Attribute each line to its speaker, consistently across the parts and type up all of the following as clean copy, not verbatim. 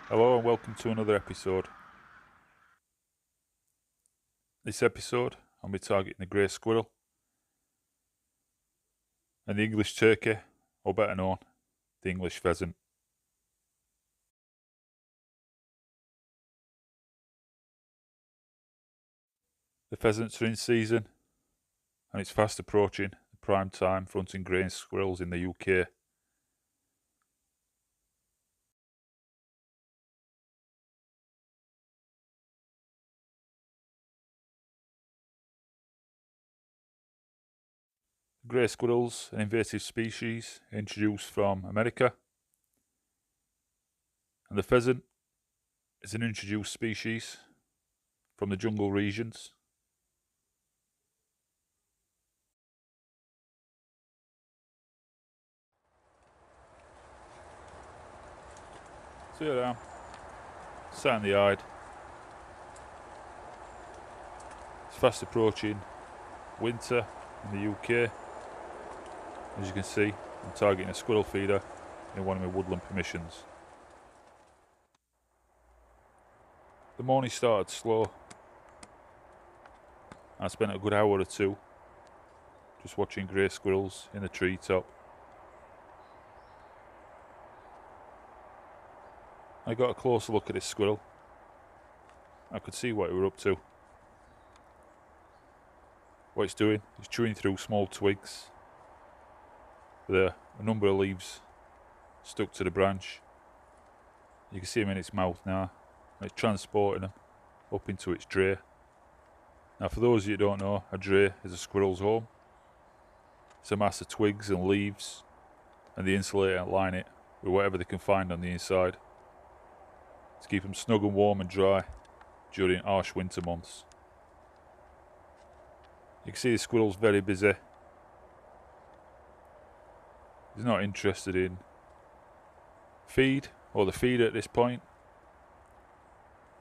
Speaker 1: Hello and welcome to another episode. This episode, I'll be targeting the grey squirrel and the English turkey, or better known, the English pheasant. The pheasants are in season and it's fast approaching the prime time for hunting grey squirrels in the UK. Grey squirrels, an invasive species introduced from America, and the pheasant is an introduced species from the jungle regions. So here I am, sat in the hide. It's fast approaching winter in the UK. As you can see, I'm targeting a squirrel feeder in one of my woodland permissions. The morning started slow. I spent a good hour or two just watching grey squirrels in the treetop. I got a closer look at this squirrel. I could see what he were up to. What it's doing is chewing through small twigs with a number of leaves stuck to the branch. You can see them in its mouth now, and it's transporting them up into its dray. Now for those of you who don't know, a dray is a squirrel's home. It's a mass of twigs and leaves and the insulator line it with whatever they can find on the inside to keep them snug and warm and dry during harsh winter months. You can see the squirrel's very busy. He's not interested in feed or the feeder at this point.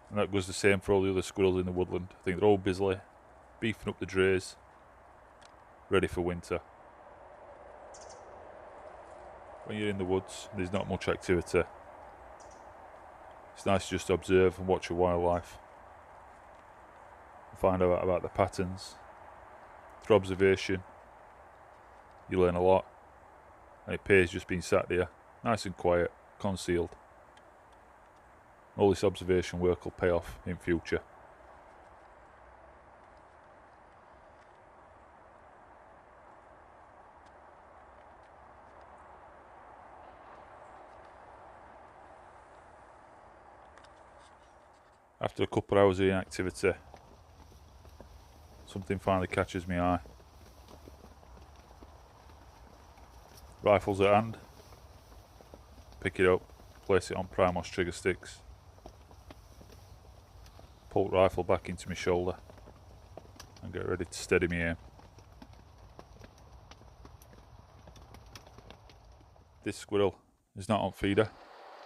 Speaker 1: And that goes the same for all the other squirrels in the woodland. I think they're all busily beefing up the drays, ready for winter. When you're in the woods, there's not much activity. It's nice just to observe and watch the wildlife. Find out about the patterns. Through observation, you learn a lot. And it pays just being sat there, nice and quiet, concealed. All this observation work will pay off in future. After a couple of hours of inactivity, something finally catches my eye. Rifle's at hand. Pick it up, place it on Primos trigger sticks. Pull the rifle back into my shoulder and get ready to steady my aim. This squirrel is not on feeder,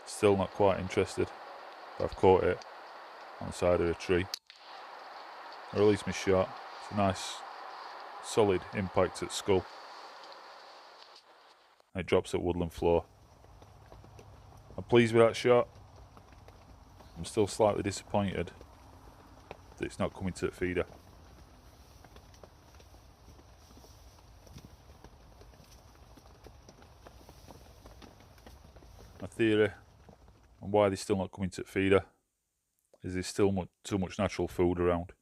Speaker 1: still not quite interested, but I've caught it on the side of a tree. I release my shot. It's a nice solid impact at skull. And it drops at woodland floor. I'm pleased with that shot. I'm still slightly disappointed that it's not coming to the feeder. My theory on why they're still not coming to the feeder is there's still too much natural food around.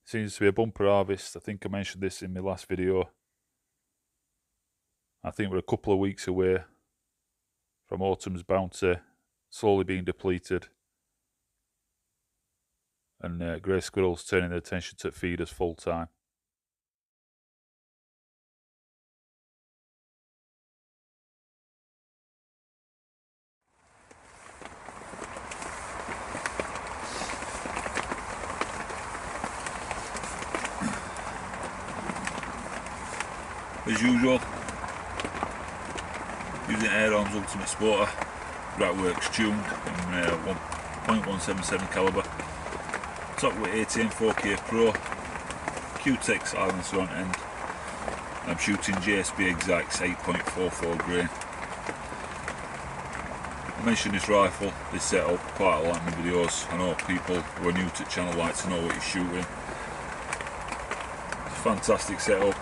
Speaker 1: Seems to be a bumper harvest. I think I mentioned this in my last video. I think we're a couple of weeks away from autumn's bounty slowly being depleted and grey squirrels turning their attention to feeders full time. As usual, using Aeron's Ultimate Spotter, that works tuned in 1.177 calibre. Top with 18 4K Pro, Q-Tex Island front end. I'm shooting JSB Exacts 8.44 grain. I mentioned this rifle, this setup, quite a lot in my videos. I know people who are new to the channel like to know what you're shooting. It's a fantastic setup.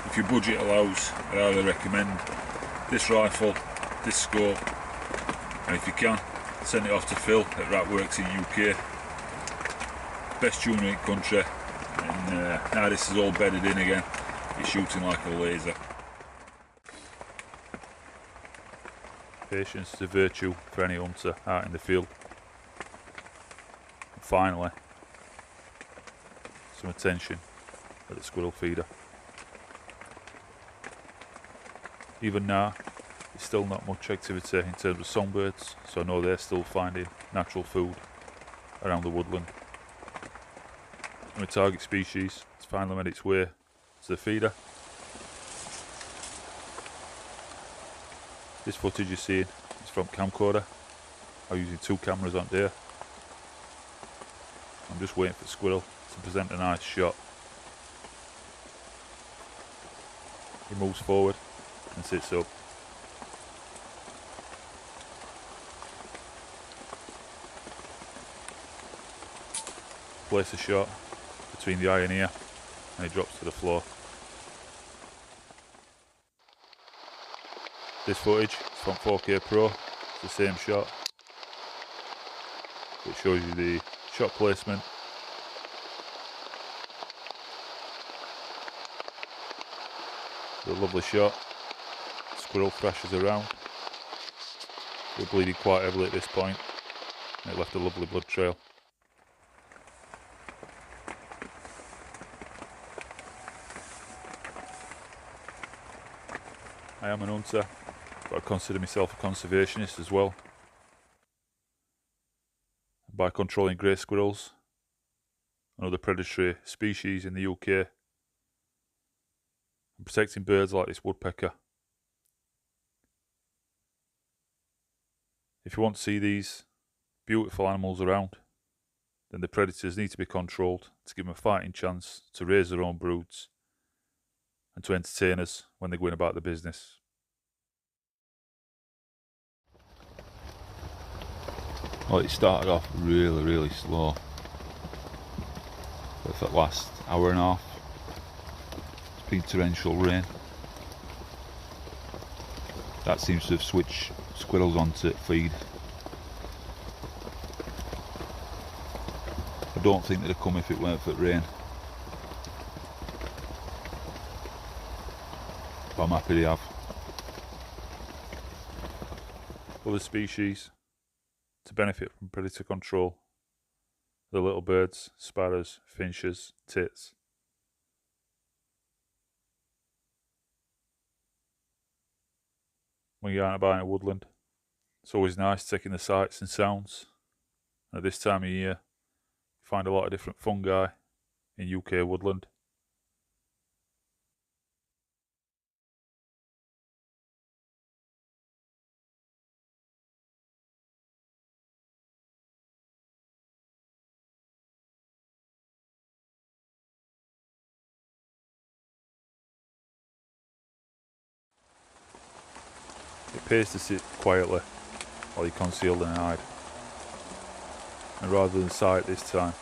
Speaker 1: If your budget allows, I highly recommend this rifle, this scope, and if you can, send it off to Phil at Ratworks in UK. Best tuner in the country, and now this is all bedded in again, it's shooting like a laser. Patience is a virtue for any hunter out in the field. And finally, some attention at the squirrel feeder. Even now, there's still not much activity in terms of songbirds, so I know they're still finding natural food around the woodland. And my target species has finally made its way to the feeder. This footage you're seeing is from camcorder. I'm using 2 cameras on there. I'm just waiting for the squirrel to present a nice shot. He moves forward and sits up. Place a shot between the eye and ear, and he drops to the floor. This footage is from 4K Pro, it's the same shot. It shows you the shot placement. A lovely shot. Squirrel thrashes around. We're bleeding quite heavily at this point, and it left a lovely blood trail. I am an hunter, but I consider myself a conservationist as well. By controlling grey squirrels and other predatory species in the UK, and protecting birds like this woodpecker. If you want to see these beautiful animals around, then the predators need to be controlled to give them a fighting chance to raise their own broods and to entertain us when they're going about the business. Well, it started off really slow, but for the last hour and a half it's been torrential rain. That seems to have switched squirrels onto feed. I don't think they'd have come if it weren't for the rain, but I'm happy they have. Other species to benefit from predator control, the little birds, sparrows, finches, tits. When you're out about in a woodland, it's always nice taking the sights and sounds. And at this time of year, you find a lot of different fungi in UK woodland. It pays to sit quietly while you're concealed and hide. And rather than sight this time,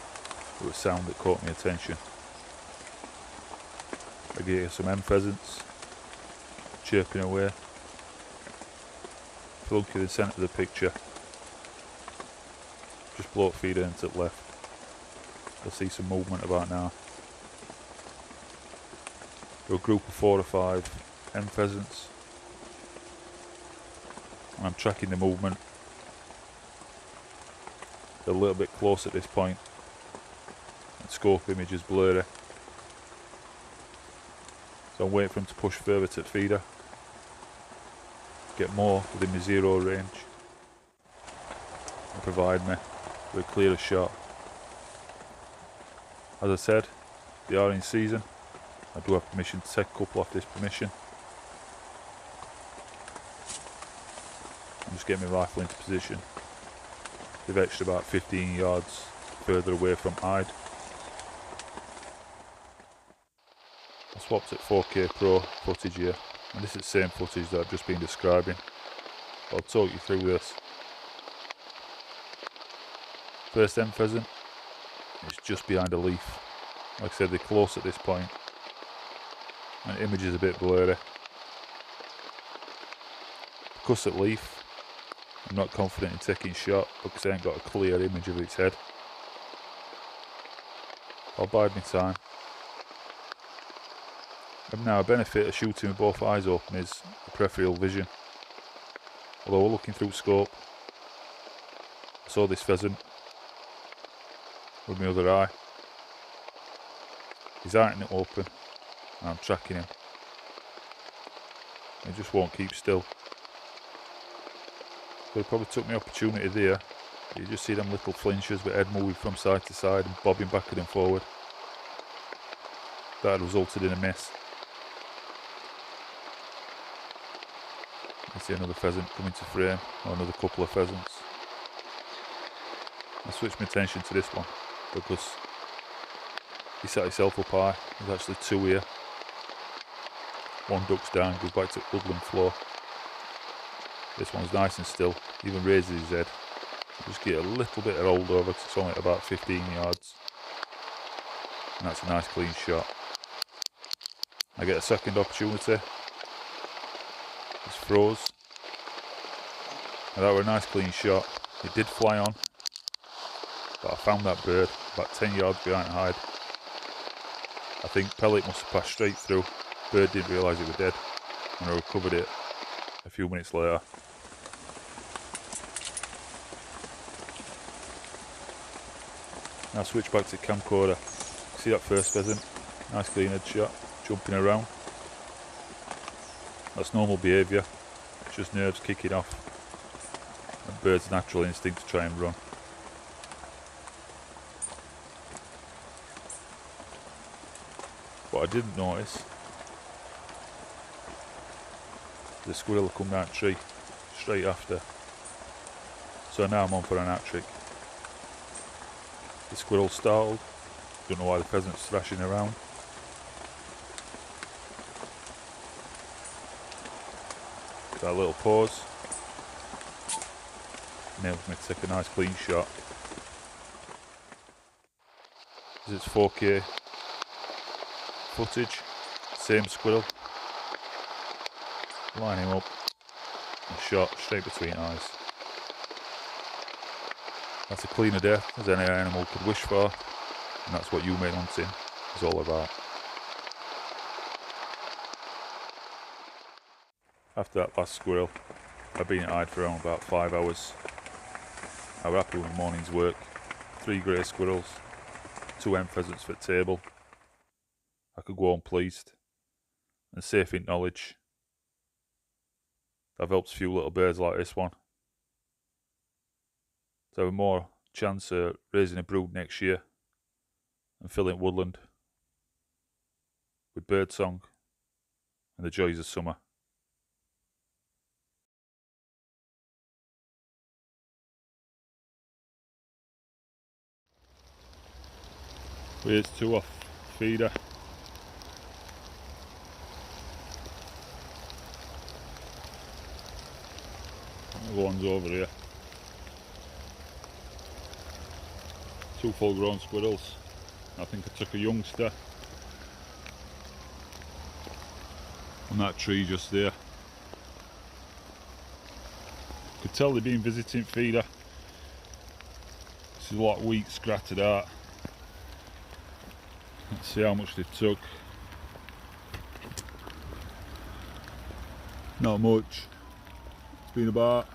Speaker 1: it was sound that caught my attention. I could hear some pheasants chirping away. If you look at the centre of the picture, just below feeder and to the left, you'll see some movement about now. There are a group of 4 or 5 pheasants. And I'm tracking the movement. They're a little bit close at this point. The scope image is blurry. So I'm waiting for them to push further to the feeder. Get more within my 0 range. And provide me with a clearer shot. As I said, they are in season. I do have permission to take a couple off this permission. I'm just getting my rifle into position. They've edged about 15 yards further away from hide. I swapped at 4K Pro footage here, and this is the same footage that I've just been describing. I'll talk you through this. First end pheasant is just behind a leaf. Like I said, they're close at this point, and the image is a bit blurry. Because at leaf, I'm not confident in taking shot because I ain't got a clear image of its head. I'll bide my time. And now a benefit of shooting with both eyes open is the peripheral vision. Although we're looking through scope, I saw this pheasant with my other eye. He's eyeing it open and I'm tracking him. He just won't keep still. So he probably took my opportunity there. You just see them little flinches with head moving from side to side and bobbing backward and forward. That had resulted in a miss. I see another pheasant coming to frame, or another couple of pheasants. I switched my attention to this one because he set himself up high. There's actually two here. One ducks down, goes back to woodland floor. This one's nice and still, even raises his head. Just get a little bit of rolled over because it's only at about 15 yards. And that's a nice clean shot. I get a second opportunity. It's froze. Now that were a nice clean shot. It did fly on, but I found that bird about 10 yards behind the hide. I think pellet must have passed straight through. Bird didn't realise it was dead, and I recovered it a few minutes later. Now switch back to camcorder. See that first pheasant? Nice clean head shot, jumping around. That's normal behaviour, it's just nerves kicking off. And bird's natural instinct to try and run. What I didn't notice, the squirrel come down the tree straight after. So now I'm on for an hat trick. The squirrel startled, don't know why the pheasant's thrashing around. That little pause, enables me to take a nice clean shot. This is 4K footage, same squirrel. Line him up and shot straight between eyes. That's a cleaner death as any animal could wish for, and that's what humane hunting is all about. After that last squirrel, I've been at hide for around about 5 hours. I was happy with my morning's work. 3 grey squirrels, 2 hen pheasants for the table. I could go home pleased and safe in knowledge I've helped a few little birds like this one to have a more chance of raising a brood next year and filling woodland with birdsong and the joys of summer. Here's 2 off feeder. The one's over here. 2 full grown squirrels. I think I took a youngster on that tree just there. Could tell they've been visiting feeder. This is a lot of wheat scrattered out. Let's see how much they took. Not much. It's been about,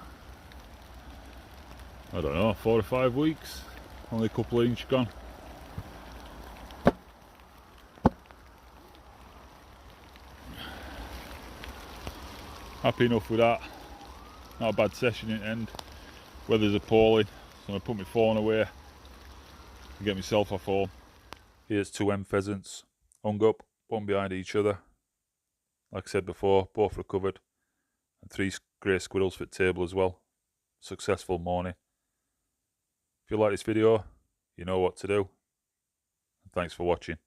Speaker 1: I don't know, 4 or 5 weeks. Only a couple of inch gone. Happy enough with that. Not a bad session in the end. Weather's appalling, so I put my phone away to get myself off home. Here's 2 hen pheasants, hung up, one behind each other. Like I said before, both recovered. And 3 grey squirrels for the table as well. Successful morning. If you like this video, you know what to do. And thanks for watching.